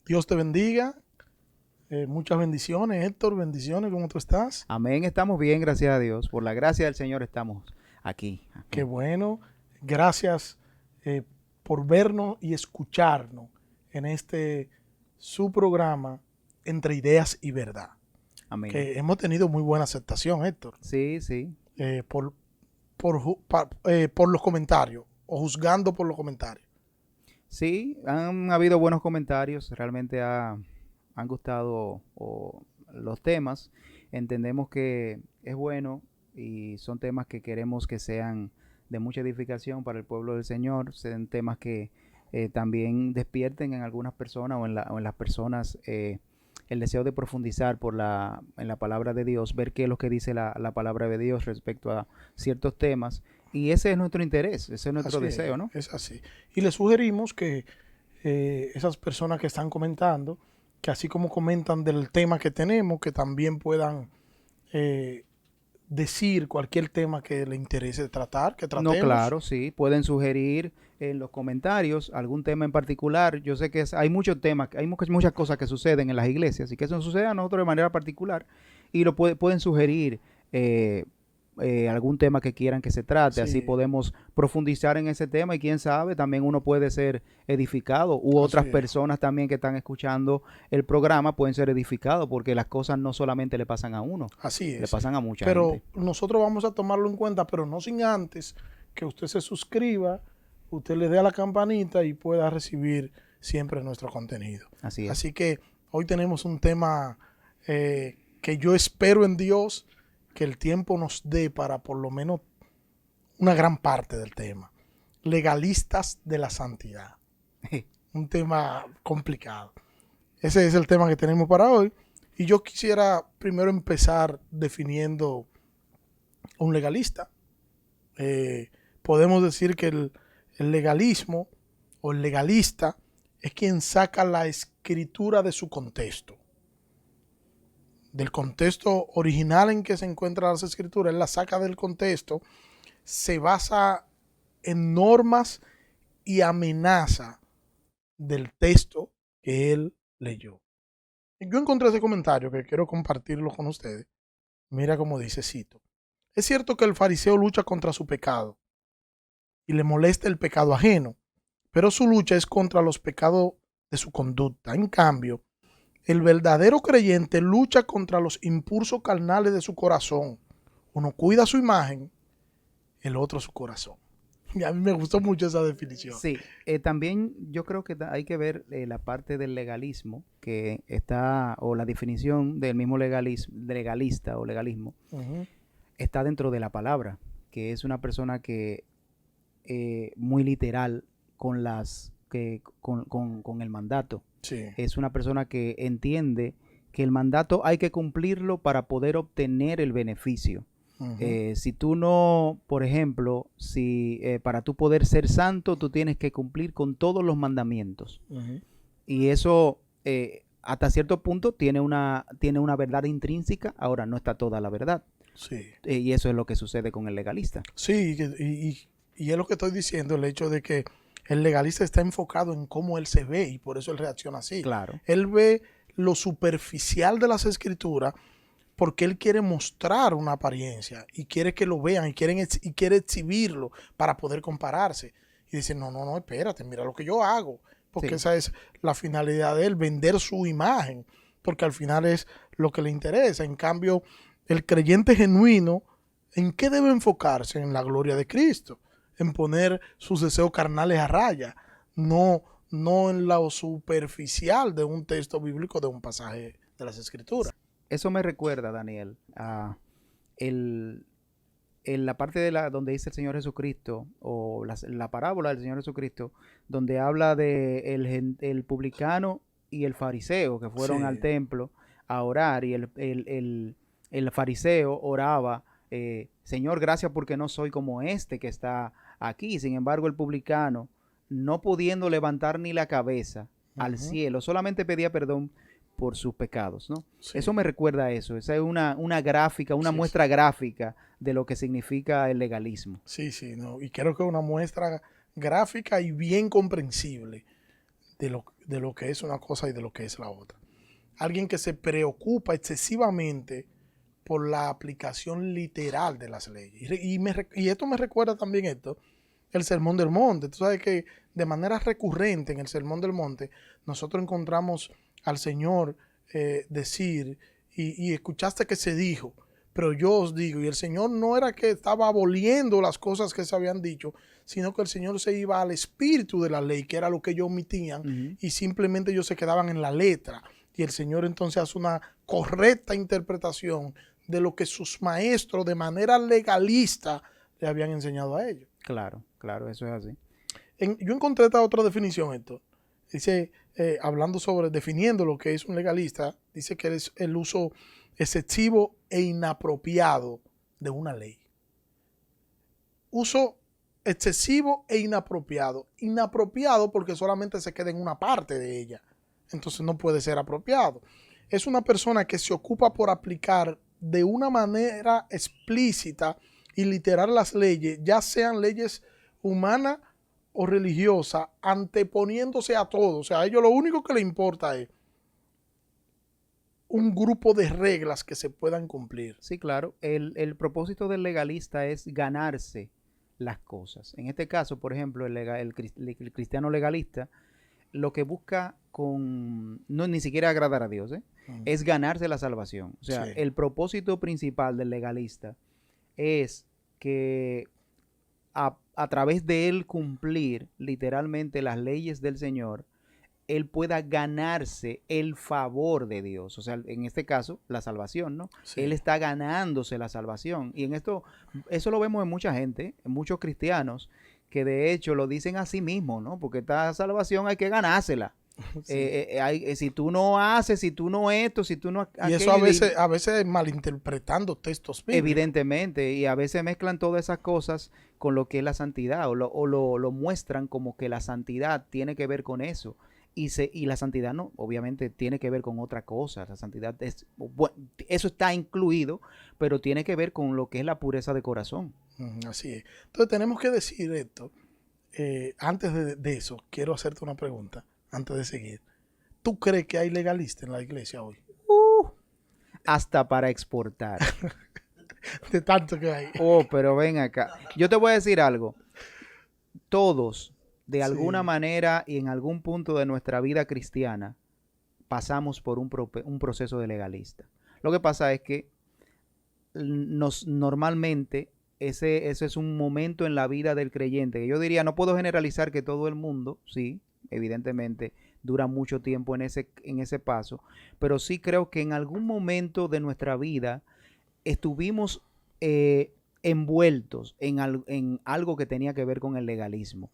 Dios te bendiga. Muchas bendiciones, Héctor. Bendiciones, ¿cómo tú estás? Amén, estamos bien, gracias a Dios. Por la gracia del Señor estamos aquí. Qué Amén. bueno. Gracias eh, por vernos y escucharnos en este su programa Entre Ideas y Verdad. Amén. Que hemos tenido muy buena aceptación, Héctor, Sí, sí. eh, por, por los comentarios o juzgando por los comentarios. Sí, han habido buenos comentarios, realmente han gustado los temas. Entendemos que es bueno y son temas que queremos que sean de mucha edificación para el pueblo del Señor, sean temas que también despierten en algunas personas o en las personas el deseo de profundizar en la palabra de Dios, ver qué es lo que dice la palabra de Dios respecto a ciertos temas. Y ese es nuestro interés, ese es nuestro Así deseo, ¿no? es así. Y le sugerimos que esas personas que están comentando, que así como comentan del tema que tenemos, que también puedan eh, decir cualquier tema que le interese tratar, que No, tratemos. claro, sí. Pueden sugerir en los comentarios algún tema en particular. Yo sé que hay muchos temas, hay muchas cosas que suceden en las iglesias y que eso sucede a nosotros de manera particular y pueden sugerir eh, algún tema que quieran que se trate. Así Sí, podemos profundizar en ese tema y quién sabe, también uno puede ser edificado u así otras es. personas también que están escuchando el programa pueden ser edificados porque las cosas no solamente le pasan a uno, Así le es. pasan a mucha Pero gente. nosotros vamos a tomarlo en cuenta, pero no sin antes que usted se suscriba, usted le dé a la campanita y pueda recibir siempre nuestro contenido. Así es. Así que hoy tenemos un tema que yo espero en Dios que el tiempo nos dé para por lo menos una gran parte del tema. Legalistas de la santidad. Un tema complicado. Ese es el tema que tenemos para hoy. Y yo quisiera primero empezar definiendo un legalista. Podemos decir que el legalismo o el legalista es quien saca la escritura de su contexto. Del contexto original en que se encuentran las escrituras, él la saca del contexto, se basa en normas y amenaza del texto que él leyó. Yo encontré ese comentario que quiero compartirlo con ustedes. Mira cómo dice, cito. Es cierto que el fariseo lucha contra su pecado y le molesta el pecado ajeno, pero su lucha es contra los pecados de su conducta. En cambio, el verdadero creyente lucha contra los impulsos carnales de su corazón. Uno cuida su imagen, el otro su corazón. Y a mí me gustó mucho esa definición. Sí, también yo creo que hay que ver la parte del legalismo que está, o la definición del mismo legalista o legalismo, Uh -huh. está dentro de la palabra, que es una persona que muy literal con el mandato. Sí. Es una persona que entiende que el mandato hay que cumplirlo para poder obtener el beneficio. Uh -huh. Si tú no, por ejemplo, si para tú poder ser santo, tú tienes que cumplir con todos los mandamientos. Uh -huh. Y eso, hasta cierto punto, tiene una verdad intrínseca. Ahora, no está toda la verdad. Sí. Y eso es lo que sucede con el legalista. Sí, y es lo que estoy diciendo, el hecho de que el legalista está enfocado en cómo él se ve y por eso él reacciona así. Claro. Él ve lo superficial de las escrituras porque él quiere mostrar una apariencia y quiere que lo vean y quiere exhibirlo para poder compararse. Y dice, no, espérate, mira lo que yo hago. Porque Sí. esa es la finalidad de él, vender su imagen, porque al final es lo que le interesa. En cambio, el creyente genuino, ¿en qué debe enfocarse? En la gloria de Cristo, en poner sus deseos carnales a raya, no en lo superficial de un texto bíblico, de un pasaje de las Escrituras. Eso me recuerda, Daniel, a el, en la parte de donde dice el Señor Jesucristo, o la parábola del Señor Jesucristo, donde habla de el publicano y el fariseo que fueron al Sí, templo a orar, y el fariseo oraba, Señor, gracias porque no soy como este que está aquí. Sin embargo, el publicano, no pudiendo levantar ni la cabeza al cielo, solamente pedía perdón por sus pecados, ¿no? sí, Eso me recuerda a eso. Esa es una gráfica, una sí, muestra gráfica de lo que significa el legalismo. sí, no. Y creo que es una muestra gráfica y bien comprensible de lo que es una cosa y de lo que es la otra. Alguien que se preocupa excesivamente por la aplicación literal de las leyes. Y esto me recuerda también el Sermón del Monte. Tú sabes que de manera recurrente en el Sermón del Monte nosotros encontramos al Señor decir, y escuchaste que se dijo, pero yo os digo, y el Señor no era que estaba aboliendo las cosas que se habían dicho, sino que el Señor se iba al espíritu de la ley, que era lo que ellos omitían, y simplemente ellos se quedaban en la letra. Y el Señor entonces hace una correcta interpretación de lo que sus maestros de manera legalista le habían enseñado a ellos. Claro, claro, eso es así. Yo encontré esta otra definición, esto. Dice, hablando sobre, definiendo lo que es un legalista, dice que es el uso excesivo e inapropiado de una ley. Uso excesivo e inapropiado. Inapropiado porque solamente se queda en una parte de ella. Entonces no puede ser apropiado. Es una persona que se ocupa por aplicar de una manera explícita y literal las leyes, ya sean leyes humanas o religiosas, anteponiéndose a todo. O sea, a ellos lo único que les importa es un grupo de reglas que se puedan cumplir. Sí, claro. El propósito del legalista es ganarse las cosas. En este caso, por ejemplo, el cristiano legalista lo que busca no ni siquiera agradar a Dios, es ganarse la salvación. O sea, el propósito principal del legalista es que a través de él cumplir literalmente las leyes del Señor, él pueda ganarse el favor de Dios. O sea, en este caso, la salvación, ¿no? Sí. Él está ganándose la salvación. Y eso lo vemos en mucha gente, en muchos cristianos, que de hecho lo dicen a sí mismos, ¿no? Porque esta salvación hay que ganársela. Sí. Si tú no haces, si tú no esto, si tú no aquello, y eso a veces malinterpretando textos bíblicos. Evidentemente, y a veces mezclan todas esas cosas con lo que es la santidad, o lo muestran como que la santidad tiene que ver con eso. Y la santidad no, obviamente tiene que ver con otra cosa. La santidad eso está incluido, pero tiene que ver con lo que es la pureza de corazón. Así es. Entonces tenemos que decir esto. Antes de eso, quiero hacerte una pregunta, antes de seguir. ¿Tú crees que hay legalistas en la iglesia hoy? Hasta para exportar. De tanto que hay. Pero ven acá. Yo te voy a decir algo. Todos, de alguna manera y en algún punto de nuestra vida cristiana, pasamos por un proceso de legalista. Lo que pasa es que normalmente ese es un momento en la vida del creyente, que yo diría, no puedo generalizar que todo el mundo, sí, evidentemente dura mucho tiempo en ese paso, pero sí creo que en algún momento de nuestra vida estuvimos envueltos en algo que tenía que ver con el legalismo,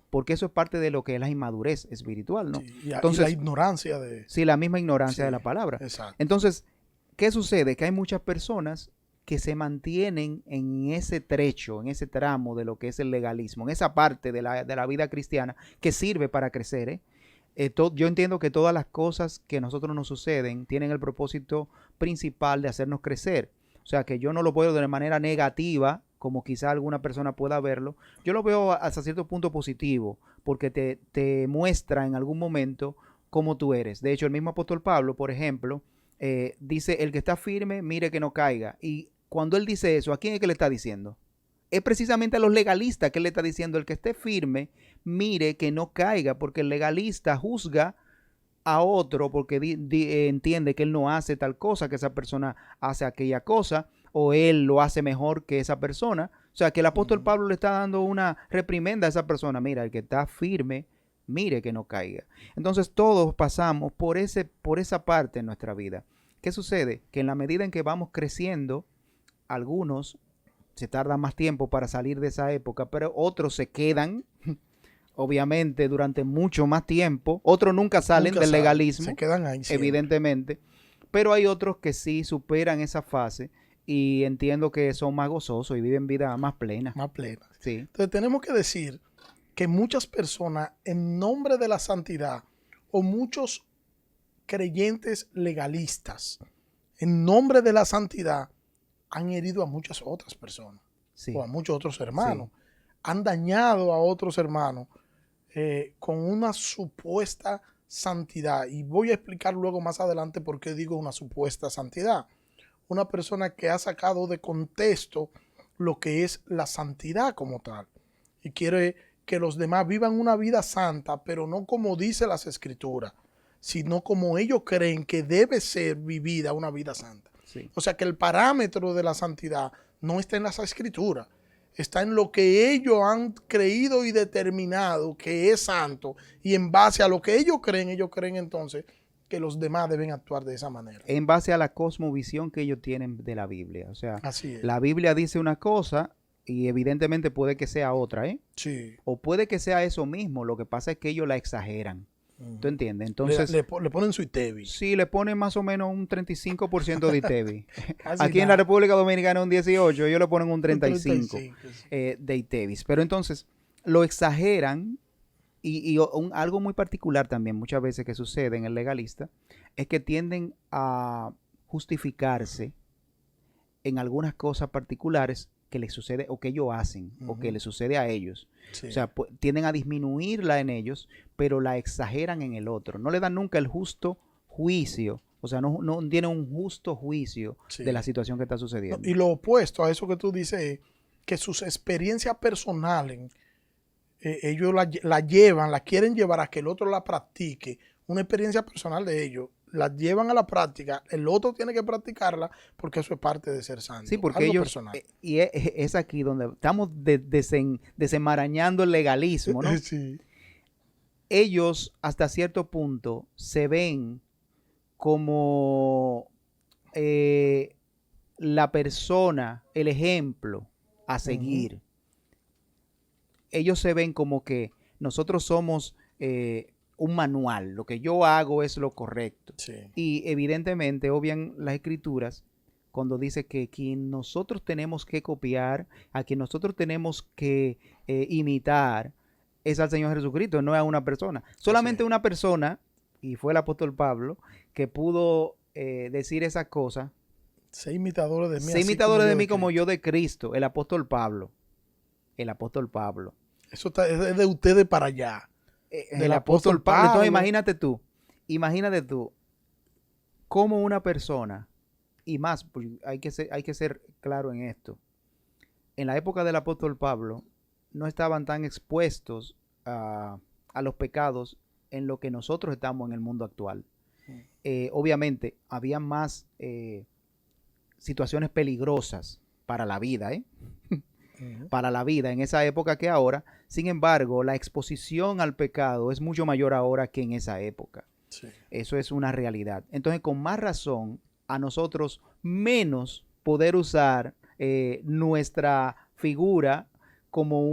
porque eso es parte de lo que es la inmadurez espiritual, ¿no? Sí, entonces, y la ignorancia de... Sí, la misma ignorancia de la palabra. Exacto. Entonces, ¿qué sucede? Que hay muchas personas que se mantienen en ese trecho, en ese tramo de lo que es el legalismo, en esa parte de la vida cristiana que sirve para crecer, yo entiendo que todas las cosas que a nosotros nos suceden tienen el propósito principal de hacernos crecer. O sea, que yo no lo veo de manera negativa, como quizá alguna persona pueda verlo. Yo lo veo hasta cierto punto positivo, porque te muestra en algún momento cómo tú eres. De hecho, el mismo apóstol Pablo, por ejemplo, dice, el que está firme, mire que no caiga. Y cuando él dice eso, ¿a quién es que le está diciendo? Es precisamente a los legalistas que él le está diciendo, el que esté firme, mire que no caiga, porque el legalista juzga a otro porque entiende que él no hace tal cosa, que esa persona hace aquella cosa, o él lo hace mejor que esa persona. O sea, que el apóstol Pablo le está dando una reprimenda a esa persona. Mira, el que está firme, mire que no caiga. Entonces todos pasamos por esa parte en nuestra vida. ¿Qué sucede? Que en la medida en que vamos creciendo, algunos se tardan más tiempo para salir de esa época, pero otros se quedan obviamente durante mucho más tiempo. Otros nunca salen del legalismo, se quedan ahí siempre, evidentemente, pero hay otros que sí superan esa fase y entiendo que son más gozosos y viven vida más plena. Más plena. Sí. Entonces tenemos que decir que muchas personas en nombre de la santidad o muchos creyentes legalistas en nombre de la santidad han herido a muchas otras personas, sí, o a muchos otros hermanos, sí, han dañado a otros hermanos con una supuesta santidad. Y voy a explicar luego más adelante por qué digo una supuesta santidad. Una persona que ha sacado de contexto lo que es la santidad como tal. Y quiere que los demás vivan una vida santa, pero no como dice las escrituras, sino como ellos creen que debe ser vivida una vida santa. Sí. O sea que el parámetro de la santidad no está en las escrituras, está en lo que ellos han creído y determinado que es santo, y en base a lo que ellos creen entonces que los demás deben actuar de esa manera. En base a la cosmovisión que ellos tienen de la Biblia. O sea, Así es. la Biblia dice una cosa y evidentemente puede que sea otra, ¿eh? Sí. O puede que sea eso mismo. Lo que pasa es que ellos la exageran. ¿Tú entiendes? Entonces, Le ponen su ITEVI. sí, le ponen más o menos un 35% de ITEVI. Casi Aquí en nada. la República Dominicana un 18, ellos le ponen un 35 sí. de ITEVIs. Pero entonces, lo exageran y algo muy particular también muchas veces que sucede en el legalista es que tienden a justificarse en algunas cosas particulares que les sucede o que ellos hacen o que les sucede a ellos. Sí. O sea, tienden a disminuirla en ellos, pero la exageran en el otro. No le dan nunca el justo juicio. O sea, no tienen un justo juicio Sí. de la situación que está sucediendo. Y lo opuesto a eso que tú dices es que sus experiencias personales, ellos la llevan, la quieren llevar a que el otro la practique. Una experiencia personal de ellos, la llevan a la práctica, el otro tiene que practicarla porque eso es parte de ser santo. Sí, porque algo ellos, personal. y es aquí donde estamos desenmarañando el legalismo, ¿no? Sí. Ellos hasta cierto punto se ven como la persona, el ejemplo a seguir. Ellos se ven como que nosotros somos un manual, lo que yo hago es lo correcto. Sí. Y evidentemente obvian las escrituras cuando dice que quien nosotros tenemos que copiar, a quien nosotros tenemos que imitar, es al Señor Jesucristo, no es a una persona. Solamente una persona, y fue el apóstol Pablo, que pudo decir esa cosa. Sé imitadores de mí. Sé imitadores de mí como yo de Cristo, el apóstol Pablo. El apóstol Pablo. Eso es de ustedes para allá. El apóstol Pablo. Entonces imagínate tú, cómo una persona, y más, hay que ser claro en esto, en la época del apóstol Pablo, no estaban tan expuestos a los pecados en lo que nosotros estamos en el mundo actual. Obviamente, había más situaciones peligrosas para la vida, para la vida en esa época que ahora. Sin embargo, la exposición al pecado es mucho mayor ahora que en esa época. Sí. Eso es una realidad. Entonces, con más razón, a nosotros menos poder usar nuestra figura como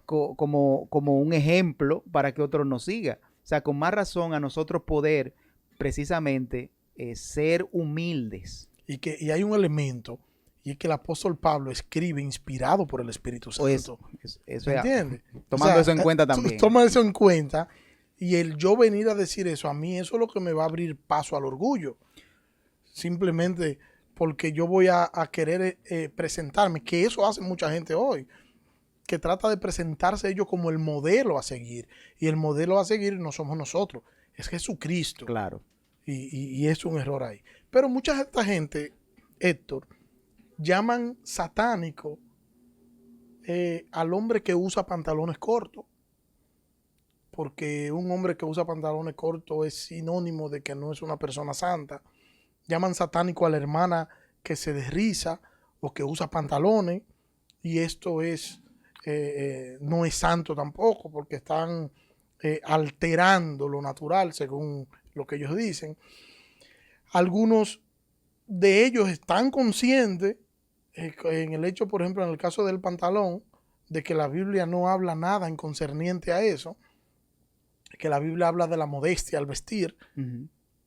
como un ejemplo para que otros nos sigan. O sea, con más razón a nosotros poder precisamente ser humildes. Y hay un elemento, y es que el apóstol Pablo escribe inspirado por el Espíritu Santo. Eso ¿entiendes? Tomando eso en cuenta también. Toma eso en cuenta. Y el yo venir a decir eso, a mí eso es lo que me va a abrir paso al orgullo. Simplemente porque yo voy a querer presentarme, que eso hace mucha gente hoy, que trata de presentarse ellos como el modelo a seguir. Y el modelo a seguir no somos nosotros, es Jesucristo. Claro. Y es un error ahí. Pero mucha de esta gente, Héctor, llaman satánico al hombre que usa pantalones cortos. Porque un hombre que usa pantalones cortos es sinónimo de que no es una persona santa. Llaman satánico a la hermana que se desriza o que usa pantalones. Y esto no es santo tampoco, porque están alterando lo natural, según lo que ellos dicen. Algunos de ellos están conscientes en el hecho, por ejemplo, en el caso del pantalón, de que la Biblia no habla nada en concerniente a eso, que la Biblia habla de la modestia al vestir,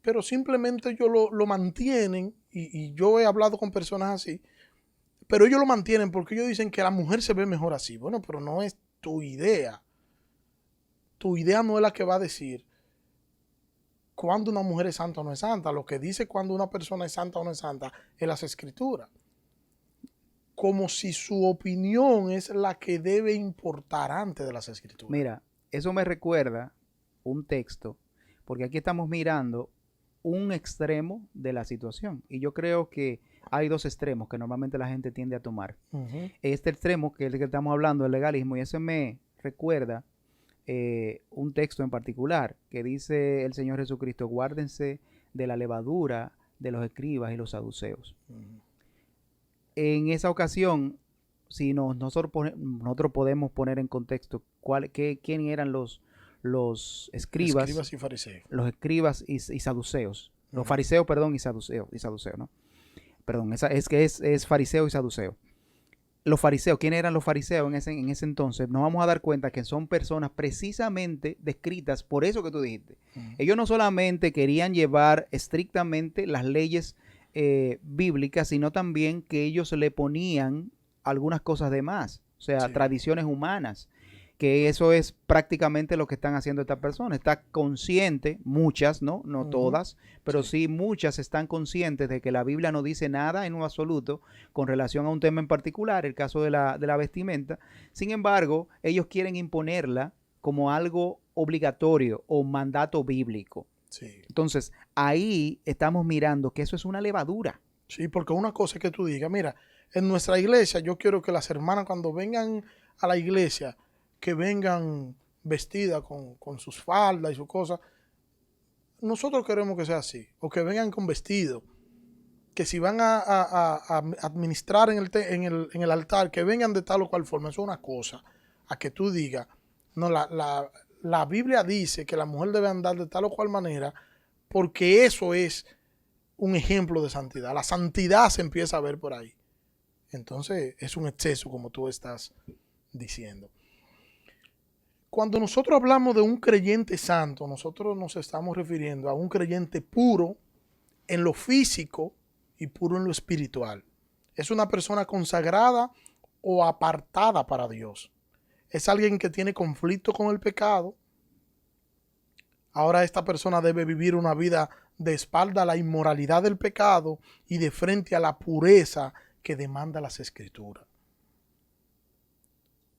pero simplemente ellos lo mantienen, y yo he hablado con personas así, pero ellos lo mantienen porque ellos dicen que la mujer se ve mejor así. Bueno, pero no es tu idea. Tu idea no es la que va a decir cuándo una mujer es santa o no es santa. Lo que dice cuando una persona es santa o no es santa es las escrituras. Como si su opinión es la que debe importar antes de las escrituras. Mira, eso me recuerda un texto, porque aquí estamos mirando un extremo de la situación. Y yo creo que hay dos extremos que normalmente la gente tiende a tomar. Este extremo, que es el que estamos hablando, el legalismo, y ese me recuerda un texto en particular que dice el Señor Jesucristo: guárdense de la levadura de los escribas y los saduceos. En esa ocasión, si nosotros podemos poner en contexto quién eran los escribas y fariseos. Los escribas y saduceos. Los fariseos, perdón, y saduceos, ¿no? Perdón, es fariseo y saduceo. Los fariseos, ¿quiénes eran los fariseos en ese entonces? Nos vamos a dar cuenta que son personas precisamente descritas por eso que tú dijiste. Ellos no solamente querían llevar estrictamente las leyes bíblicas, sino también que ellos le ponían algunas cosas de más, o sea, tradiciones humanas, que eso es prácticamente lo que están haciendo estas personas. Está consciente, muchas, no todas, pero sí muchas están conscientes de que la Biblia no dice nada en lo absoluto con relación a un tema en particular, el caso de la vestimenta. Sin embargo, ellos quieren imponerla como algo obligatorio o mandato bíblico. Sí. Entonces, ahí estamos mirando que eso es una levadura. Sí, porque una cosa es que tú digas, mira, en nuestra iglesia yo quiero que las hermanas cuando vengan a la iglesia, que vengan vestidas con sus faldas y sus cosas. Nosotros queremos que sea así, o que vengan con vestido, que si van a administrar en el altar, que vengan de tal o cual forma. Eso es una cosa, a que tú digas, no, la Biblia dice que la mujer debe andar de tal o cual manera, porque eso es un ejemplo de santidad. La santidad se empieza a ver por ahí. Entonces es un exceso, como tú estás diciendo. Cuando nosotros hablamos de un creyente santo, nosotros nos estamos refiriendo a un creyente puro en lo físico y puro en lo espiritual. Es una persona consagrada o apartada para Dios. Es alguien que tiene conflicto con el pecado. Ahora esta persona debe vivir una vida de espalda a la inmoralidad del pecado y de frente a la pureza que demanda las Escrituras.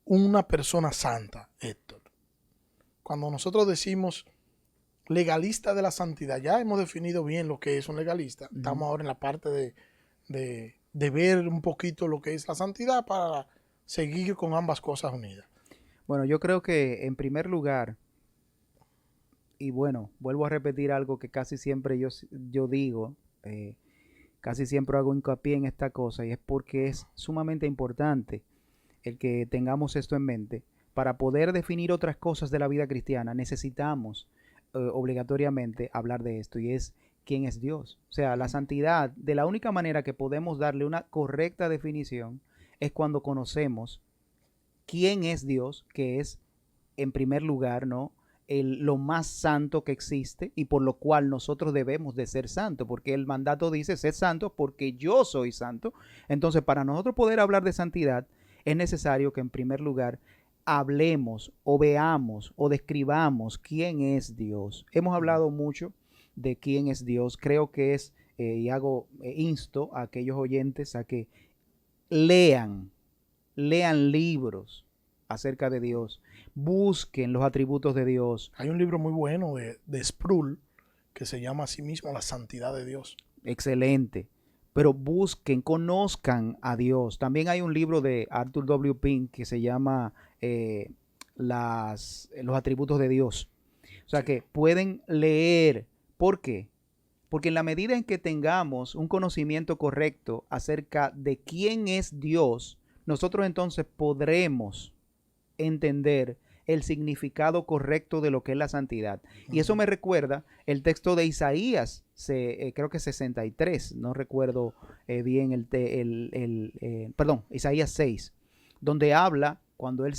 Una persona santa, Héctor. Cuando nosotros decimos legalista de la santidad, ya hemos definido bien lo que es un legalista. Estamos ahora en la parte de ver un poquito lo que es la santidad para seguir con ambas cosas unidas. Bueno, yo creo que en primer lugar, y bueno, vuelvo a repetir algo que casi siempre yo digo, casi siempre hago hincapié en esta cosa, y es porque es sumamente importante el que tengamos esto en mente. Para poder definir otras cosas de la vida cristiana, necesitamos obligatoriamente hablar de esto, y es quién es Dios. O sea, la santidad, de la única manera que podemos darle una correcta definición es cuando conocemos quién es Dios, que es, en primer lugar, ¿no?, lo más santo que existe, y por lo cual nosotros debemos de ser santos, porque el mandato dice: sed santos porque yo soy santo. Entonces, para nosotros poder hablar de santidad, es necesario que en primer lugar hablemos o veamos o describamos quién es Dios. Hemos hablado mucho de quién es Dios. Creo que es, insto a aquellos oyentes a que lean libros acerca de Dios, busquen los atributos de Dios. Hay un libro muy bueno de Sproul que se llama a sí mismo La Santidad de Dios. Excelente. Pero busquen, conozcan a Dios. También hay un libro de Arthur W. Pink que se llama los atributos de Dios. O sea, que pueden leer. ¿Por qué? Porque en la medida en que tengamos un conocimiento correcto acerca de quién es Dios, nosotros entonces podremos entender el significado correcto de lo que es la santidad. Y eso me recuerda el texto de Isaías, creo que 63, no recuerdo bien Isaías 6, donde habla cuando él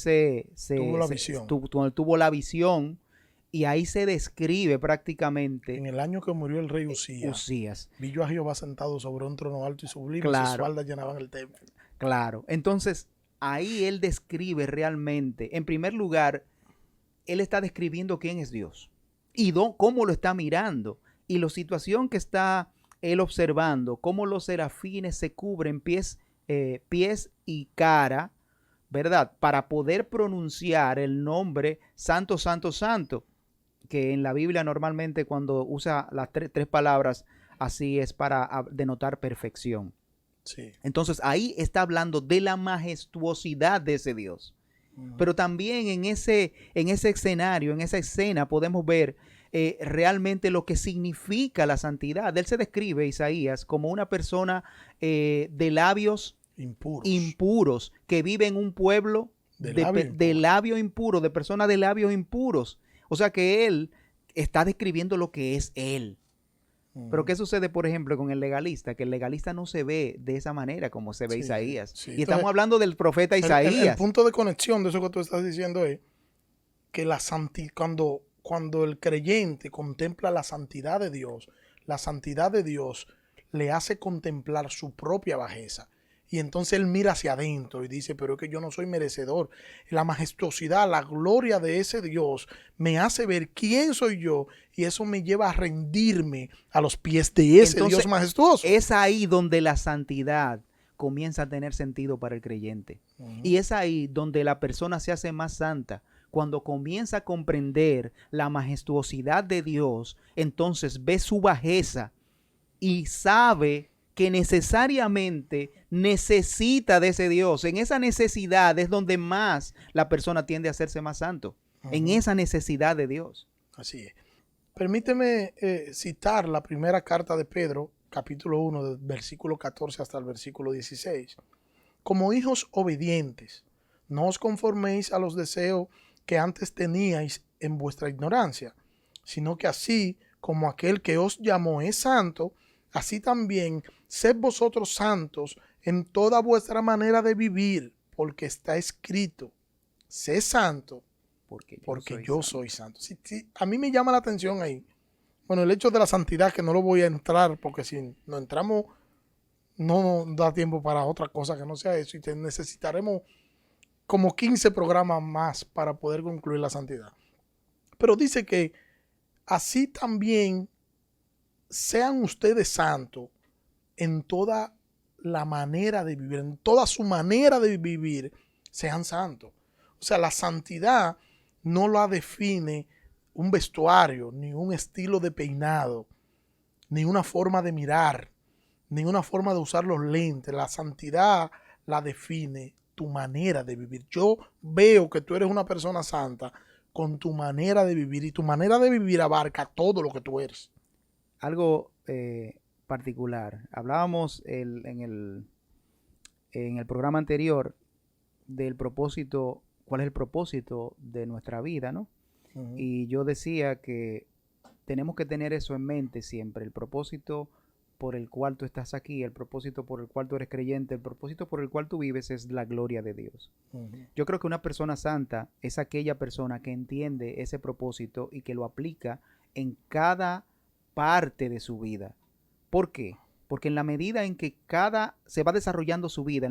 tuvo la visión, y ahí se describe prácticamente. En el año que murió el rey Usías. Vi yo a Jehová sentado sobre un trono alto y sublime, y sus faldas llenaban el templo. Claro, entonces ahí él describe realmente, en primer lugar, él está describiendo quién es Dios y cómo lo está mirando, y la situación que está él observando, cómo los serafines se cubren pies y cara ¿verdad? Para poder pronunciar el nombre santo, santo, santo, que en la Biblia normalmente cuando usa las tres palabras así es para denotar perfección. Sí. Entonces ahí está hablando de la majestuosidad de ese Dios. Pero también en ese escenario, en esa escena, podemos ver realmente lo que significa la santidad. Él se describe, Isaías, como una persona de labios impuros, que vive en un pueblo de labio impuro, de personas de labios impuros. O sea que él está describiendo lo que es él. Pero ¿qué sucede, por ejemplo, con el legalista? Que el legalista no se ve de esa manera como se ve Isaías. Sí. Y estamos hablando del profeta Isaías. El punto de conexión de eso que tú estás diciendo es que cuando el creyente contempla la santidad de Dios le hace contemplar su propia bajeza. Y entonces él mira hacia adentro y dice, pero es que yo no soy merecedor. La majestuosidad, la gloria de ese Dios me hace ver quién soy yo y eso me lleva a rendirme a los pies de ese entonces, Dios majestuoso. Es ahí donde la santidad comienza a tener sentido para el creyente. Y es ahí donde la persona se hace más santa. Cuando comienza a comprender la majestuosidad de Dios, entonces ve su bajeza y sabe que necesariamente necesita de ese Dios. En esa necesidad es donde más la persona tiende a hacerse más santo. En esa necesidad de Dios. Así es. Permíteme citar la primera carta de Pedro, capítulo 1, del versículo 14 hasta el versículo 16. Como hijos obedientes, no os conforméis a los deseos que antes teníais en vuestra ignorancia, sino que así como aquel que os llamó es santo, así también sed vosotros santos en toda vuestra manera de vivir, porque está escrito, sé santo, porque yo soy santo. Sí, a mí me llama la atención ahí. Bueno, el hecho de la santidad, que no lo voy a entrar, porque si no entramos, no nos da tiempo para otra cosa que no sea eso, y necesitaremos como 15 programas más para poder concluir la santidad. Pero dice que así también sean ustedes santos en toda la manera de vivir, en toda su manera de vivir, sean santos. O sea, la santidad no la define un vestuario, ni un estilo de peinado, ni una forma de mirar, ni una forma de usar los lentes. La santidad la define tu manera de vivir. Yo veo que tú eres una persona santa con tu manera de vivir, y tu manera de vivir abarca todo lo que tú eres. Algo particular. Hablábamos en el programa anterior del propósito, cuál es el propósito de nuestra vida, ¿no? Y yo decía que tenemos que tener eso en mente siempre, el propósito por el cual tú estás aquí, el propósito por el cual tú eres creyente, el propósito por el cual tú vives es la gloria de Dios. Yo creo que una persona santa es aquella persona que entiende ese propósito y que lo aplica en cada parte de su vida. ¿Por qué? Porque en la medida en que se va desarrollando su vida,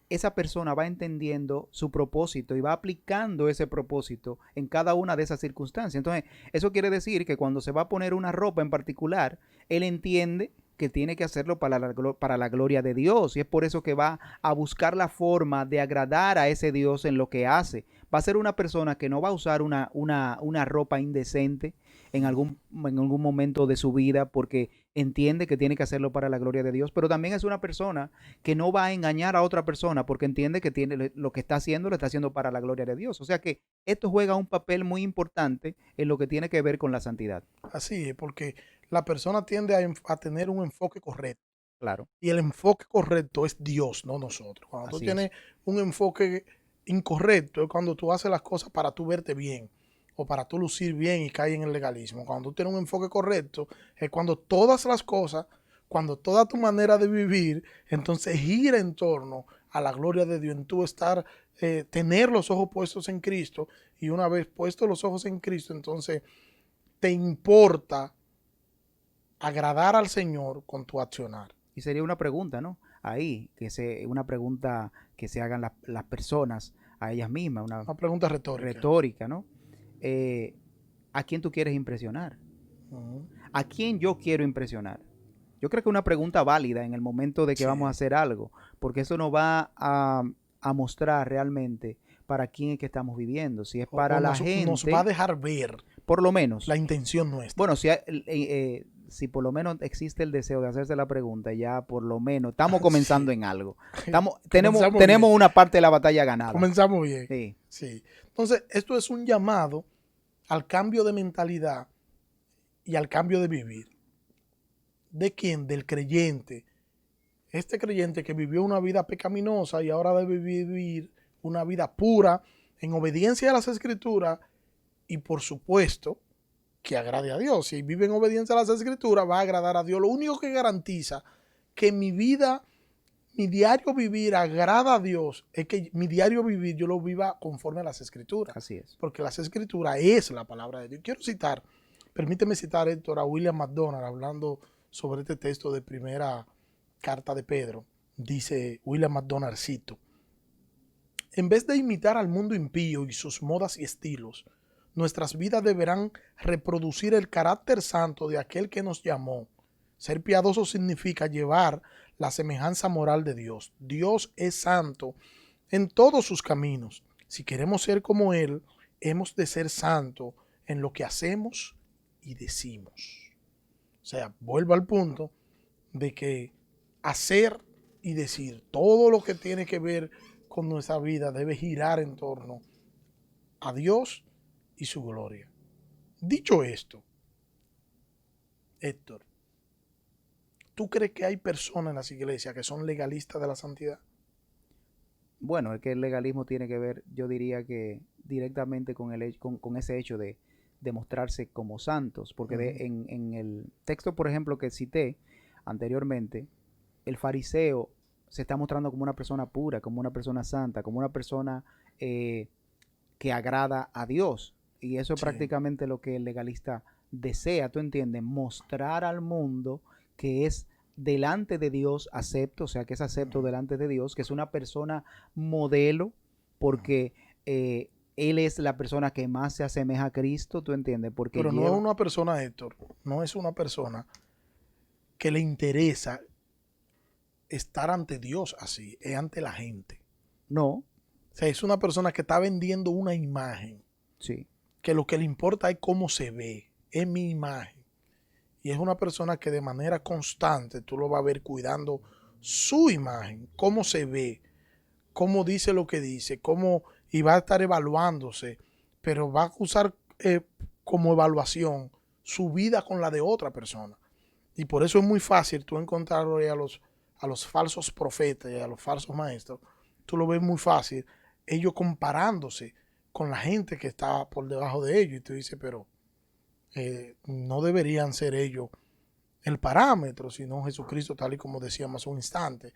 esa persona va entendiendo su propósito y va aplicando ese propósito en cada una de esas circunstancias. Entonces, eso quiere decir que cuando se va a poner una ropa en particular, él entiende que tiene que hacerlo para la gloria de Dios. Y es por eso que va a buscar la forma de agradar a ese Dios en lo que hace. Va a ser una persona que no va a usar una ropa indecente en algún momento de su vida porque entiende que tiene que hacerlo para la gloria de Dios, pero también es una persona que no va a engañar a otra persona porque entiende que lo que está haciendo lo está haciendo para la gloria de Dios. O sea que esto juega un papel muy importante en lo que tiene que ver con la santidad. Así es, porque la persona tiende a tener un enfoque correcto. Claro. Y el enfoque correcto es Dios, no nosotros. Cuando tú tienes un enfoque incorrecto es cuando tú haces las cosas para tú verte bien o para tú lucir bien y caer en el legalismo. Cuando tú tienes un enfoque correcto es cuando todas las cosas, cuando toda tu manera de vivir, entonces gira en torno a la gloria de Dios, en tú tener los ojos puestos en Cristo, y una vez puestos los ojos en Cristo, entonces te importa agradar al Señor con tu accionar. Y sería una pregunta, ¿no? Ahí, una pregunta que se hagan las personas a ellas mismas, una pregunta retórica. Retórica, ¿no? ¿A quién tú quieres impresionar? ¿A quién yo quiero impresionar? Yo creo que es una pregunta válida en el momento de que vamos a Sí. hacer algo, porque eso nos va a mostrar realmente para quién es que estamos viviendo. Si es O para la nos va a gente, dejar ver por lo menos. la intención nuestra. Bueno, si por lo menos existe el deseo de hacerse la pregunta, ya por lo menos estamos comenzando Sí. en algo. Comenzamos Tenemos bien. una parte de la batalla ganada. Comenzamos bien. Sí, Sí. Entonces, esto es un llamado al cambio de mentalidad y al cambio de vivir. ¿De quién? Del creyente. Este creyente que vivió una vida pecaminosa y ahora debe vivir una vida pura en obediencia a las escrituras y por supuesto que agrade a Dios. Si vive en obediencia a las escrituras va a agradar a Dios. Lo único que garantiza que mi vida, mi diario vivir agrada a Dios es que mi diario vivir yo lo viva conforme a las escrituras. así es. Porque las escrituras es la palabra de Dios. Quiero citar, permíteme citar, Héctor, a William McDonald hablando sobre este texto de primera carta de Pedro. Dice William McDonald, cito: en vez de imitar al mundo impío y sus modas y estilos, nuestras vidas deberán reproducir el carácter santo de aquel que nos llamó. Ser piadoso significa llevar la semejanza moral de Dios. Dios es santo en todos sus caminos. Si queremos ser como Él, hemos de ser santos en lo que hacemos y decimos. O sea, vuelvo al punto de que hacer y decir todo lo que tiene que ver con nuestra vida debe girar en torno a Dios y su gloria. Dicho esto, Héctor, ¿tú crees que hay personas en las iglesias que son legalistas de la santidad? Bueno, es que el legalismo tiene que ver, yo diría que directamente con ese hecho de mostrarse como santos, porque en el texto, por ejemplo, que cité anteriormente, el fariseo se está mostrando como una persona pura, como una persona santa, como una persona que agrada a Dios. Y eso es Sí. prácticamente lo que el legalista desea, ¿tú entiendes? Mostrar al mundo que es delante de Dios acepto, o sea, que es acepto delante de Dios, que es una persona modelo, porque Él es la persona que más se asemeja a Cristo, ¿tú entiendes? Porque Pero no es lleva... una persona, Héctor, no es una persona que le interesa estar ante Dios así, es ante la gente. No, O sea, es una persona que está vendiendo una imagen, sí, que lo que le importa es cómo se ve, es mi imagen. Y es una persona que de manera constante tú lo vas a ver cuidando su imagen, cómo se ve, cómo dice lo que dice, cómo, y va a estar evaluándose, pero va a usar como evaluación su vida con la de otra persona. Y por eso es muy fácil tú encontrar hoy a los falsos profetas y a los falsos maestros. Tú lo ves muy fácil, ellos comparándose con la gente que está por debajo de ellos. Y tú dices, pero no deberían ser ellos el parámetro, sino Jesucristo, tal y como decíamos hace un instante.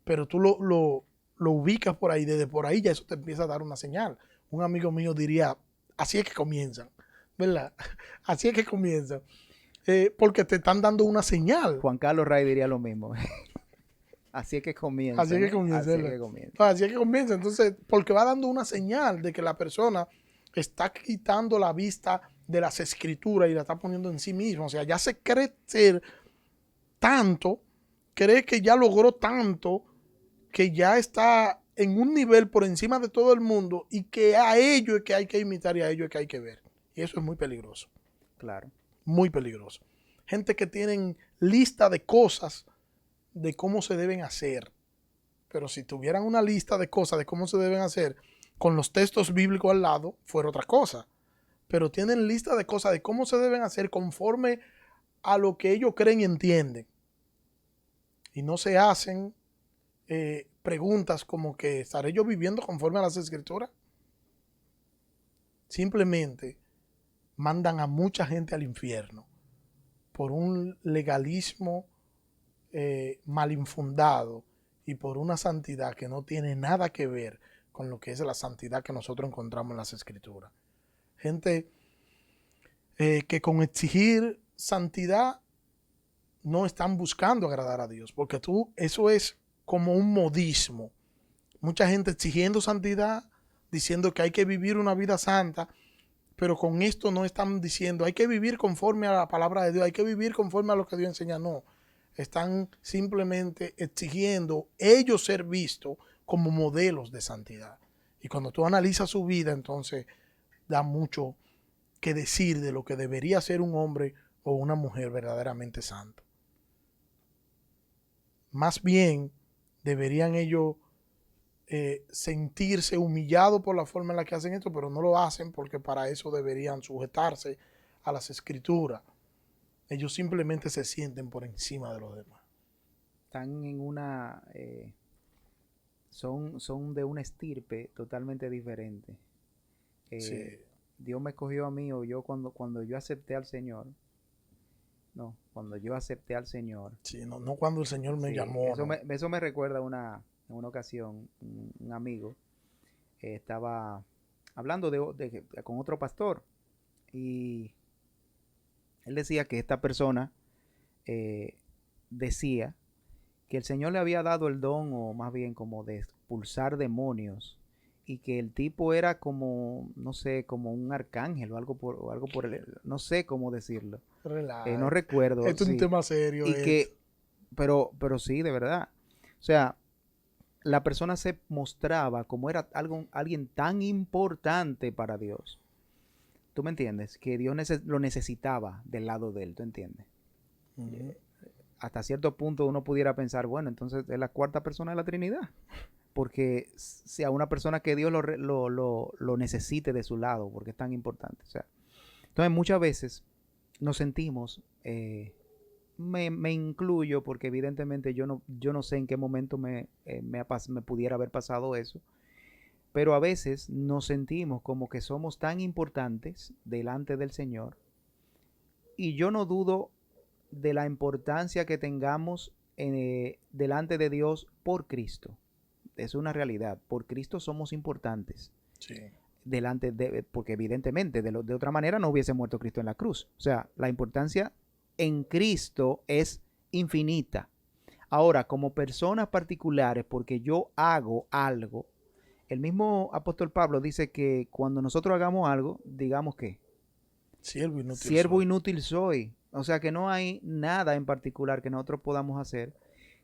Pero tú lo ubicas por ahí, desde por ahí ya eso te empieza a dar una señal. Un amigo mío diría, así es que comienzan, ¿verdad? Así es que comienzan. Porque te están dando una señal. Juan Carlos Ray diría lo mismo. Así es que comienza. Así es que comienza. Así es que comienza. Así es que comienza. Entonces, porque va dando una señal de que la persona está quitando la vista de las escrituras y la está poniendo en sí mismo. O sea, ya se cree ser tanto, cree que ya logró tanto, que ya está en un nivel por encima de todo el mundo y que a ello es que hay que imitar y a ello es que hay que ver. Y eso es muy peligroso. Claro. Muy peligroso. Gente que tienen lista de cosas de cómo se deben hacer. Pero si tuvieran una lista de cosas de cómo se deben hacer con los textos bíblicos al lado, fuera otra cosa. Pero tienen lista de cosas de cómo se deben hacer conforme a lo que ellos creen y entienden. Y no se hacen preguntas como que ¿estaré yo viviendo conforme a las escrituras? Simplemente mandan a mucha gente al infierno por un legalismo mal infundado y por una santidad que no tiene nada que ver con lo que es la santidad que nosotros encontramos en las escrituras. Gente que con exigir santidad no están buscando agradar a Dios, porque eso es como un modismo. Mucha gente exigiendo santidad, diciendo que hay que vivir una vida santa, pero con esto no están diciendo hay que vivir conforme a la palabra de Dios, hay que vivir conforme a lo que Dios enseña. No, Están simplemente exigiendo ellos ser vistos como modelos de santidad. Y cuando tú analizas su vida, entonces da mucho que decir de lo que debería ser un hombre o una mujer verdaderamente santo. Más bien deberían ellos sentirse humillados por la forma en la que hacen esto, pero no lo hacen porque para eso deberían sujetarse a las escrituras. Ellos simplemente se sienten por encima de los demás. Están en una... son de una estirpe totalmente diferente. Sí. Dios me escogió a mí, o yo cuando yo acepté al Señor. No, cuando yo acepté al Señor. Sí, no cuando el Señor me Sí, llamó. eso me recuerda en una ocasión, un amigo estaba hablando con otro pastor, y él decía que esta persona decía que el Señor le había dado el don, o más bien como de expulsar demonios, y que el tipo era como, no sé, como un arcángel o algo por el, no sé cómo decirlo. No recuerdo. Esto es un tema serio. Y que, pero sí, de verdad. O sea, la persona se mostraba como era alguien tan importante para Dios. ¿Tú me entiendes? Que Dios lo necesitaba del lado de él, ¿tú entiendes? Hasta cierto punto uno pudiera pensar, bueno, entonces es la cuarta persona de la Trinidad. Porque si a una persona que Dios lo necesite de su lado, porque es tan importante. O sea, entonces muchas veces nos sentimos, me incluyo, porque evidentemente yo no sé en qué momento me pudiera haber pasado eso, pero a veces nos sentimos como que somos tan importantes delante del Señor, y yo no dudo de la importancia que tengamos delante de Dios por Cristo. Es una realidad. Por Cristo somos importantes. Sí. Porque evidentemente de otra manera no hubiese muerto Cristo en la cruz. O sea, la importancia en Cristo es infinita. Ahora, como personas particulares, porque yo hago algo, el mismo apóstol Pablo dice que cuando nosotros hagamos algo, digamos que siervo inútil soy. O sea que no hay nada en particular que nosotros podamos hacer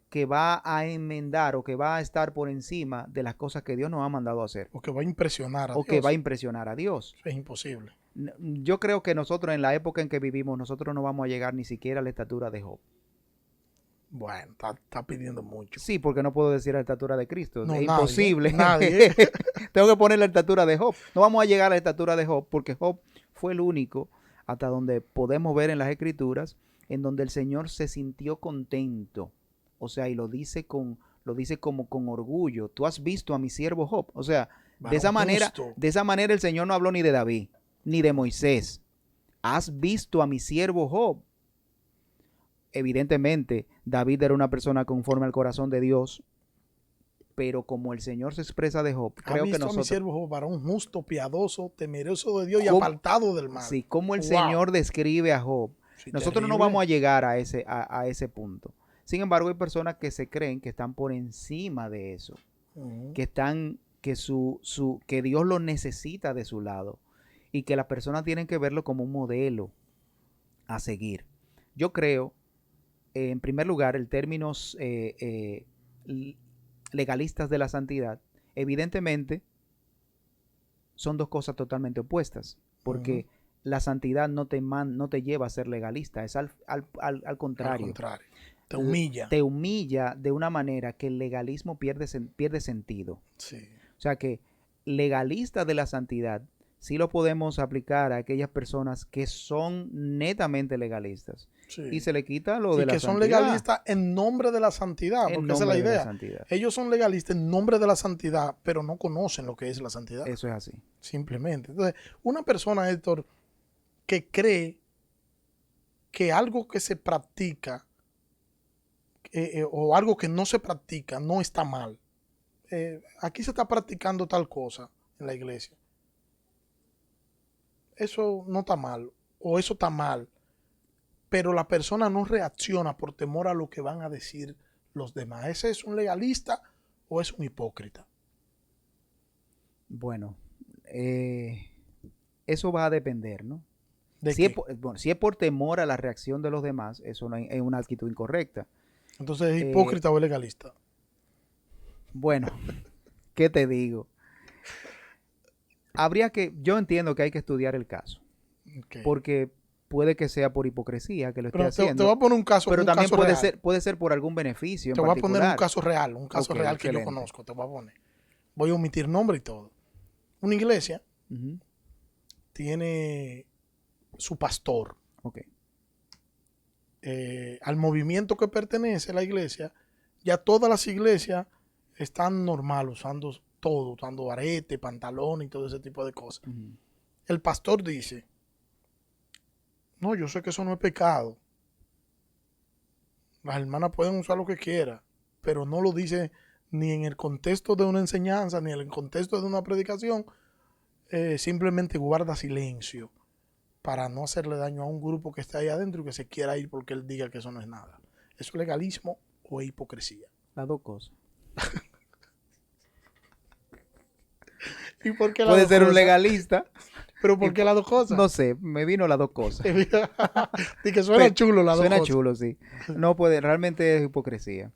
que va a enmendar o que va a estar por encima de las cosas que Dios nos ha mandado a hacer. O que va a impresionar a Dios. O que va a impresionar a Dios. Eso es imposible. Yo creo que nosotros, en la época en que vivimos, nosotros no vamos a llegar ni siquiera a la estatura de Job. Bueno, está pidiendo mucho. Sí, porque no puedo decir la estatura de Cristo. No, es nadie, imposible. Nadie. Tengo que poner la estatura de Job. No vamos a llegar a la estatura de Job, porque Job fue el único, hasta donde podemos ver en las Escrituras, en donde el Señor se sintió contento. O sea, y lo dice como con orgullo. Tú has visto a mi siervo Job. O sea, de esa manera el Señor no habló ni de David, ni de Moisés. Has visto a mi siervo Job. Evidentemente, David era una persona conforme al corazón de Dios, pero como el Señor se expresa de Job, creo que nosotros... a mi siervo Job, varón justo, piadoso, temeroso de Dios y apartado del mal. Sí, como el Señor describe a Job. Sí, nosotros terrible. No vamos a llegar a ese punto. Sin embargo, hay personas que se creen que están por encima de eso, que Dios lo necesita de su lado, y que las personas tienen que verlo como un modelo a seguir. Yo creo, en primer lugar, el términos legalistas de la santidad, evidentemente, son dos cosas totalmente opuestas, porque la santidad no te lleva a ser legalista, es al contrario. Al contrario. Te humilla. Te humilla de una manera que el legalismo pierde sentido. Sí. O sea que legalista de la santidad sí lo podemos aplicar a aquellas personas que son netamente legalistas. Sí. Y se le quita lo de la santidad. Y que son legalistas en nombre de la santidad, porque esa es la idea. Ellos son legalistas en nombre de la santidad, pero no conocen lo que es la santidad. Eso es así. Simplemente. Entonces, una persona, Héctor, que cree que algo que se practica o algo que no se practica no está mal. Aquí se está practicando tal cosa en la iglesia. Eso no está mal, o eso está mal, pero la persona no reacciona por temor a lo que van a decir los demás. ¿Ese es un legalista o es un hipócrita? Bueno, eso va a depender, ¿no? Si es por temor a la reacción de los demás, eso no es una actitud incorrecta. Entonces, ¿es Eh, hipócrita o es legalista? bueno, ¿qué te digo? Yo entiendo que hay que estudiar el caso, Ok. porque puede que sea por hipocresía que lo esté Pero te voy haciendo, a poner pero un también caso real. puede ser por algún beneficio en Te voy a poner particular. un caso Ok, real que yo excelente. conozco. Te voy a poner. Voy a omitir nombre y todo. Una iglesia Ujú, tiene su pastor. ok. Al movimiento que pertenece la iglesia, ya todas las iglesias están normal, usando todo, usando arete, pantalón y todo ese tipo de cosas. Ujú, El pastor dice, no, yo sé que eso no es pecado. Las hermanas pueden usar lo que quieran, pero no lo dice ni en el contexto de una enseñanza, ni en el contexto de una predicación. Simplemente guarda silencio para no hacerle daño a un grupo que está ahí adentro y que se quiera ir porque él diga que eso no es nada. ¿Eso es legalismo o es hipocresía? las dos cosas. ¿Y por qué las Puede dos ser un cosas? legalista ¿Pero y por qué las dos cosas? no sé, me vino las dos cosas. Y que suena chulo las dos Suena cosas. chulo, sí. No puede, realmente es hipocresía.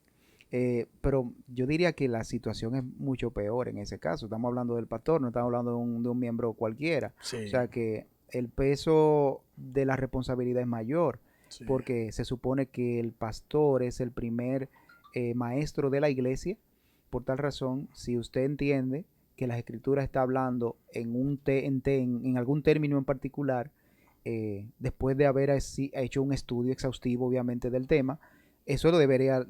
Pero yo diría que la situación es mucho peor en ese caso. Estamos hablando del pastor, no estamos hablando de un miembro cualquiera. O Sí, sea que el peso de la responsabilidad es mayor, sí. porque se supone que el pastor es el primer maestro de la iglesia. Por tal razón, si usted entiende que las escrituras está hablando en algún término en particular, después de haber hecho un estudio exhaustivo, obviamente, del tema, eso debería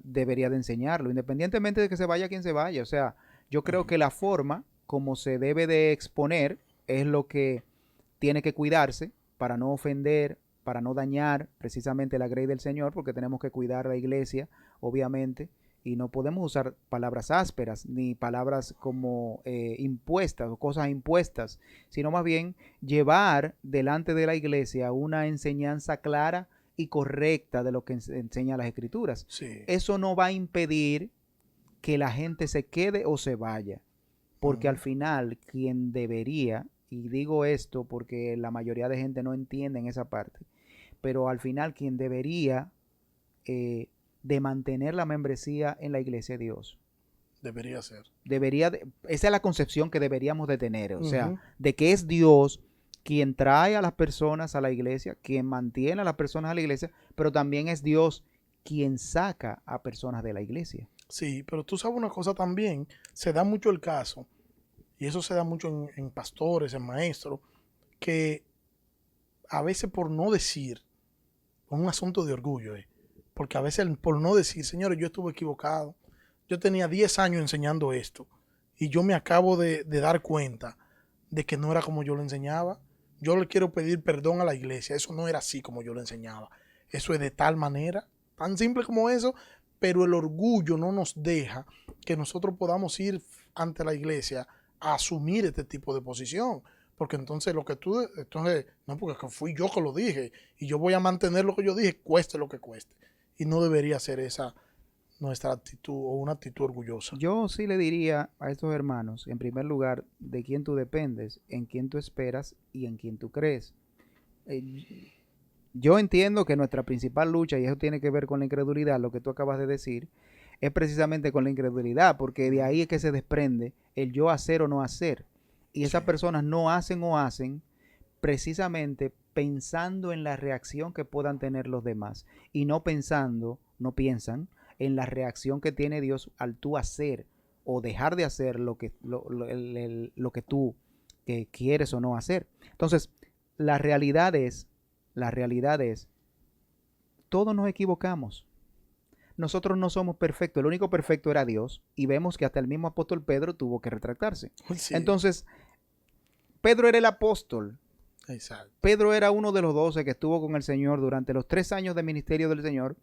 de enseñarlo, independientemente de que se vaya quien se vaya. O sea, yo creo Ujú. que la forma como se debe de exponer es lo que tiene que cuidarse para no ofender, para no dañar precisamente la grey del Señor, porque tenemos que cuidar la iglesia, obviamente, y no podemos usar palabras ásperas ni palabras como impuestas o cosas impuestas, sino más bien llevar delante de la iglesia una enseñanza clara y correcta de lo que enseña las escrituras. Sí. Eso no va a impedir que la gente se quede o se vaya, porque al Ujú. final quien debería, y digo esto porque la mayoría de gente no entiende en esa parte, pero al final quien debería eh, de mantener la membresía en la iglesia de Dios. Debería ser. Esa es la concepción que deberíamos de tener, o sea, Ujú. de que es Dios quien trae a las personas a la iglesia, quien mantiene a las personas a la iglesia, pero también es Dios quien saca a personas de la iglesia. Sí, pero tú sabes una cosa también, se da mucho el caso, y eso se da mucho en pastores, en maestros, que a veces por no decir, es un asunto de orgullo, porque a veces por no decir, señores, yo estuve equivocado, yo tenía 10 años enseñando esto, y yo me acabo de dar cuenta de que no era como yo lo enseñaba. Yo le quiero pedir perdón a la iglesia, eso no era así como yo lo enseñaba, eso es de tal manera, tan simple como eso, pero el orgullo no nos deja que nosotros podamos ir ante la iglesia a asumir este tipo de posición. Porque entonces no, porque fui yo que lo dije y yo voy a mantener lo que yo dije, cueste lo que cueste. Y no debería ser esa nuestra actitud o una actitud orgullosa. Yo sí le diría a estos hermanos, en primer lugar, de quién tú dependes, en quién tú esperas y en quién tú crees. Eh, yo entiendo que nuestra principal lucha, y eso tiene que ver con la incredulidad, lo que tú acabas de decir, es precisamente con la incredulidad, porque de ahí es que se desprende el yo hacer o no hacer. Y Sí, esas personas no hacen o hacen precisamente pensando en la reacción que puedan tener los demás y no piensan en la reacción que tiene Dios al tú hacer o dejar de hacer lo que tú quieres o no hacer. Entonces, la realidad es, la realidad es, todos nos equivocamos. Nosotros no somos perfectos, el único perfecto era Dios y vemos que hasta el mismo apóstol Pedro tuvo que retractarse. sí, Entonces, Pedro era el apóstol. exacto. Pedro era uno de los 12 que estuvo con el Señor durante los 3 años de ministerio del Señor,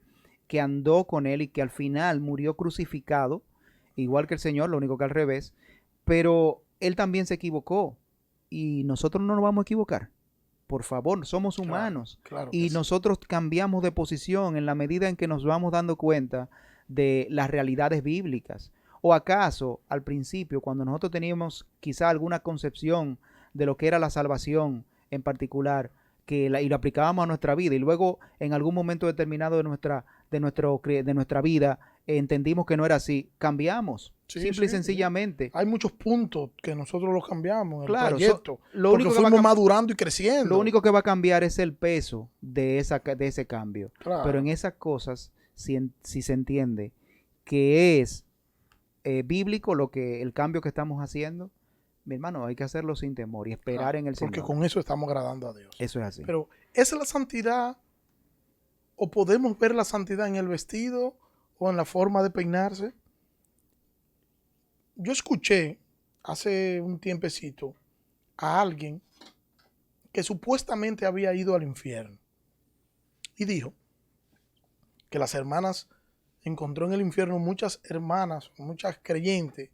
que andó con él y que al final murió crucificado, igual que el Señor, lo único que al revés, pero él también se equivocó y nosotros no nos vamos a equivocar. Por favor, somos Claro, humanos claro que y sí. nosotros cambiamos de posición en la medida en que nos vamos dando cuenta de las realidades bíblicas. ¿O acaso al principio, cuando nosotros teníamos quizá alguna concepción de lo que era la salvación en particular, y lo aplicábamos a nuestra vida y luego en algún momento determinado de nuestra vida entendimos que no era así, cambiamos. Sí, Simple y sí, sí. sencillamente. Hay muchos puntos que nosotros los cambiamos en el Claro, trayecto, lo porque único que va a fuimos cam- madurando y lo creciendo. único que va a cambiar es el peso de ese cambio. Pero Claro, en esas cosas, si se entiende que es bíblico el cambio que estamos haciendo, mi hermano, hay que hacerlo sin temor y esperar claro, en el porque Señor. con eso estamos agradando a Dios. Eso es así. Pero, ¿es la santidad o podemos ver la santidad en el vestido o en la forma de peinarse? Yo escuché hace un tiempecito a alguien que supuestamente había ido al infierno y dijo que las hermanas encontró en el infierno muchas hermanas, muchas creyentes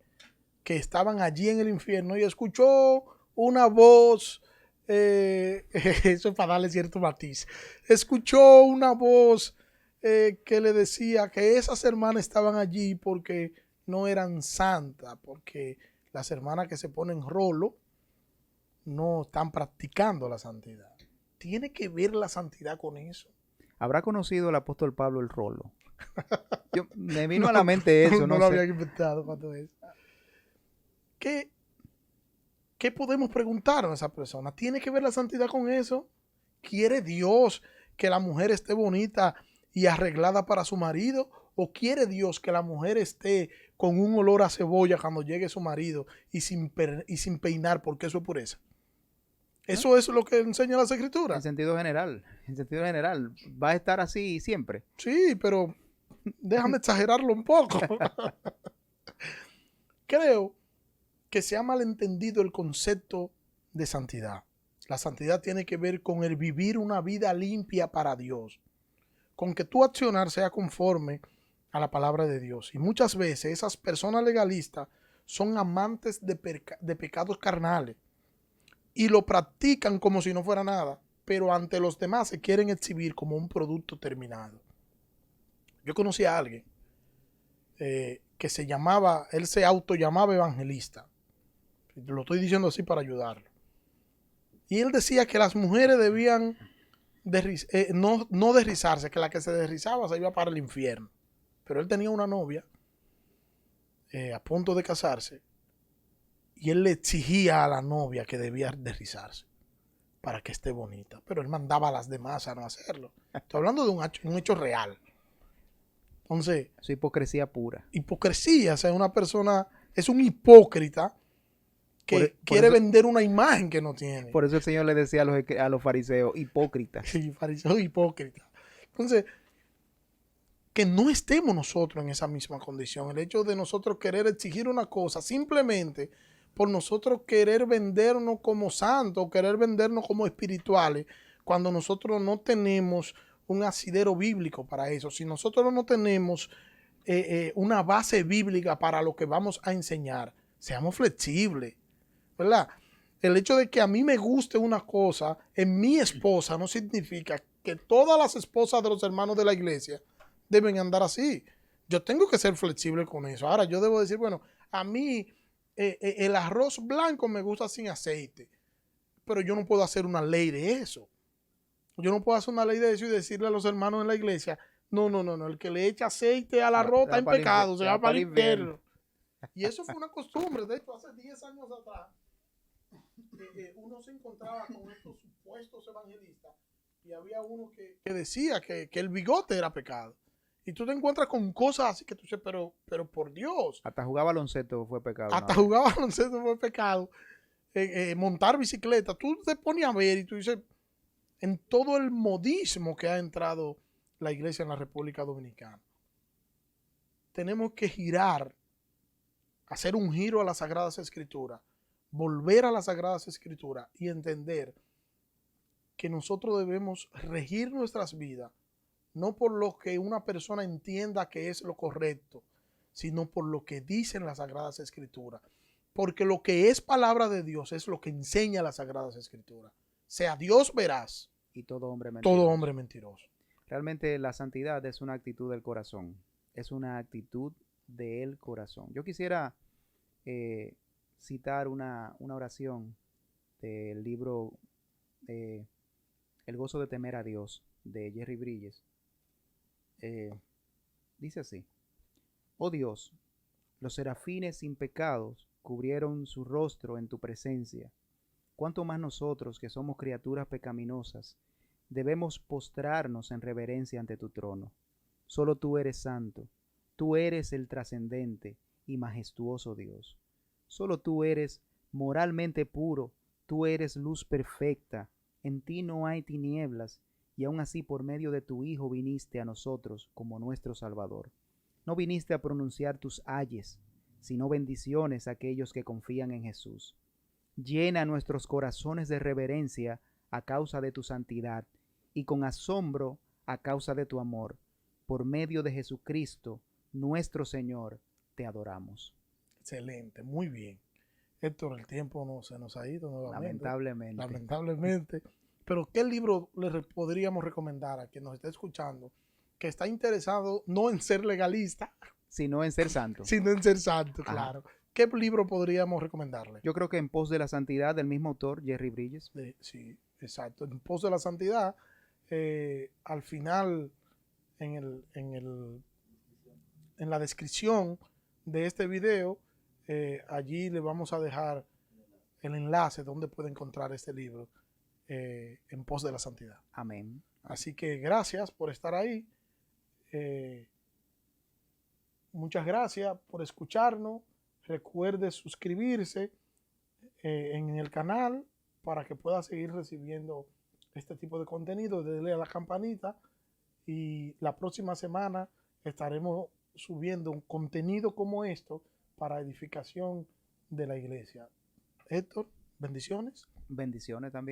que estaban allí en el infierno y escuchó una voz, eso es para darle cierto matiz, escuchó una voz que le decía que esas hermanas estaban allí porque no eran santas, porque las hermanas que se ponen rolo no están practicando la santidad. ¿Tiene que ver la santidad con eso? ¿Habrá conocido el apóstol Pablo el rolo? Me vino No, a la mente eso, no no lo sé. habían inventado cuando es. ¿Qué, ¿Qué podemos preguntar a esa persona? ¿Tiene que ver la santidad con eso? ¿Quiere Dios que la mujer esté bonita y arreglada para su marido? ¿O quiere Dios que la mujer esté con un olor a cebolla cuando llegue su marido y sin peinar porque eso es pureza? ¿No? Eso es lo que enseña las En escrituras. sentido general, va a estar así siempre. Sí, pero déjame exagerarlo un poco. Creo que se ha malentendido el concepto de santidad. La santidad tiene que ver con el vivir una vida limpia para Dios, con que tu accionar sea conforme a la palabra de Dios. Y muchas veces esas personas legalistas son amantes de pecados carnales y lo practican como si no fuera nada, pero ante los demás se quieren exhibir como un producto terminado. Yo conocí a alguien que él se autollamaba evangelista. Lo estoy diciendo así para ayudarlo. Y él decía que las mujeres debían no desrizarse, que la que se desrizaba se iba para el infierno. Pero él tenía una novia a punto de casarse y él le exigía a la novia que debía desrizarse para que esté bonita. Pero él mandaba a las demás a no hacerlo. Estoy hablando de un hecho real. Entonces, Su hipocresía pura. hipocresía, o sea, una persona es un hipócrita que Por quiere eso, vender una imagen que no tiene. por eso el Señor le decía a los fariseos, hipócritas. Y fariseo hipócrita. Entonces, que no estemos nosotros en esa misma condición. El hecho de nosotros querer exigir una cosa simplemente por nosotros querer vendernos como santos, querer vendernos como espirituales, cuando nosotros no tenemos un asidero bíblico para eso, si nosotros no tenemos una base bíblica para lo que vamos a enseñar, seamos flexibles, ¿verdad? El hecho de que a mí me guste una cosa en mi esposa no significa que todas las esposas de los hermanos de la iglesia deben andar así. Yo tengo que ser flexible con eso. Ahora, yo debo decir, bueno, a mí el arroz blanco me gusta sin aceite, pero yo no puedo hacer una ley de eso. Yo no puedo hacer una ley de eso y decirle a los hermanos en la iglesia, no, el que le echa aceite al arroz está en pecado, se va para el infierno. Y eso fue una costumbre, de hecho, hace 10 años atrás, uno se encontraba con estos supuestos evangelistas y había uno que decía que el bigote era pecado. Y tú te encuentras con cosas así que tú dices, pero por Dios. Hasta jugar baloncesto fue pecado. Hasta jugar baloncesto fue pecado. Montar bicicleta. Tú te pones a ver y tú dices, en todo el modismo que ha entrado la iglesia en la República Dominicana, tenemos que girar, hacer un giro a las Sagradas Escrituras, volver a las Sagradas Escrituras y entender que nosotros debemos regir nuestras vidas no por lo que una persona entienda que es lo correcto, sino por lo que dicen las Sagradas Escrituras. Porque lo que es palabra de Dios es lo que enseña las Sagradas Escrituras. Sea Dios veraz y todo hombre mentiroso. Todo hombre mentiroso. Realmente la santidad es una actitud del corazón. Es una actitud del corazón. Yo quisiera citar una oración del libro El gozo de temer a Dios de Jerry Bridges. Dice así: Oh Dios, los serafines sin pecados cubrieron su rostro en tu presencia. ¿Cuánto más nosotros, que somos criaturas pecaminosas, debemos postrarnos en reverencia ante tu trono? Solo tú eres santo, tú eres el trascendente y majestuoso Dios. Solo tú eres moralmente puro, tú eres luz perfecta, en ti no hay tinieblas, y aun así por medio de tu Hijo viniste a nosotros como nuestro Salvador. No viniste a pronunciar tus ayes, sino bendiciones a aquellos que confían en Jesús. Llena nuestros corazones de reverencia a causa de tu santidad y con asombro a causa de tu amor. Por medio de Jesucristo, nuestro Señor, te adoramos. Excelente, muy bien. Héctor, el tiempo no se nos ha ido nuevamente. Lamentablemente. Lamentablemente. Pero ¿qué libro podríamos recomendar a quien nos está escuchando que está interesado no en ser legalista, Sino en ser santo. sino en ser santo, Ajá. claro? ¿Qué libro podríamos recomendarle? Yo creo que En pos de la santidad, del mismo autor, Jerry Bridges. Sí, exacto. En pos de la santidad, al final, en la descripción de este video, allí le vamos a dejar el enlace donde puede encontrar este libro, En pos de la santidad. Amén. Así que gracias por estar ahí. Muchas gracias por escucharnos. Recuerde suscribirse en el canal para que pueda seguir recibiendo este tipo de contenido. Dele a la campanita y la próxima semana estaremos subiendo un contenido como esto para edificación de la iglesia. Héctor, bendiciones. Bendiciones también.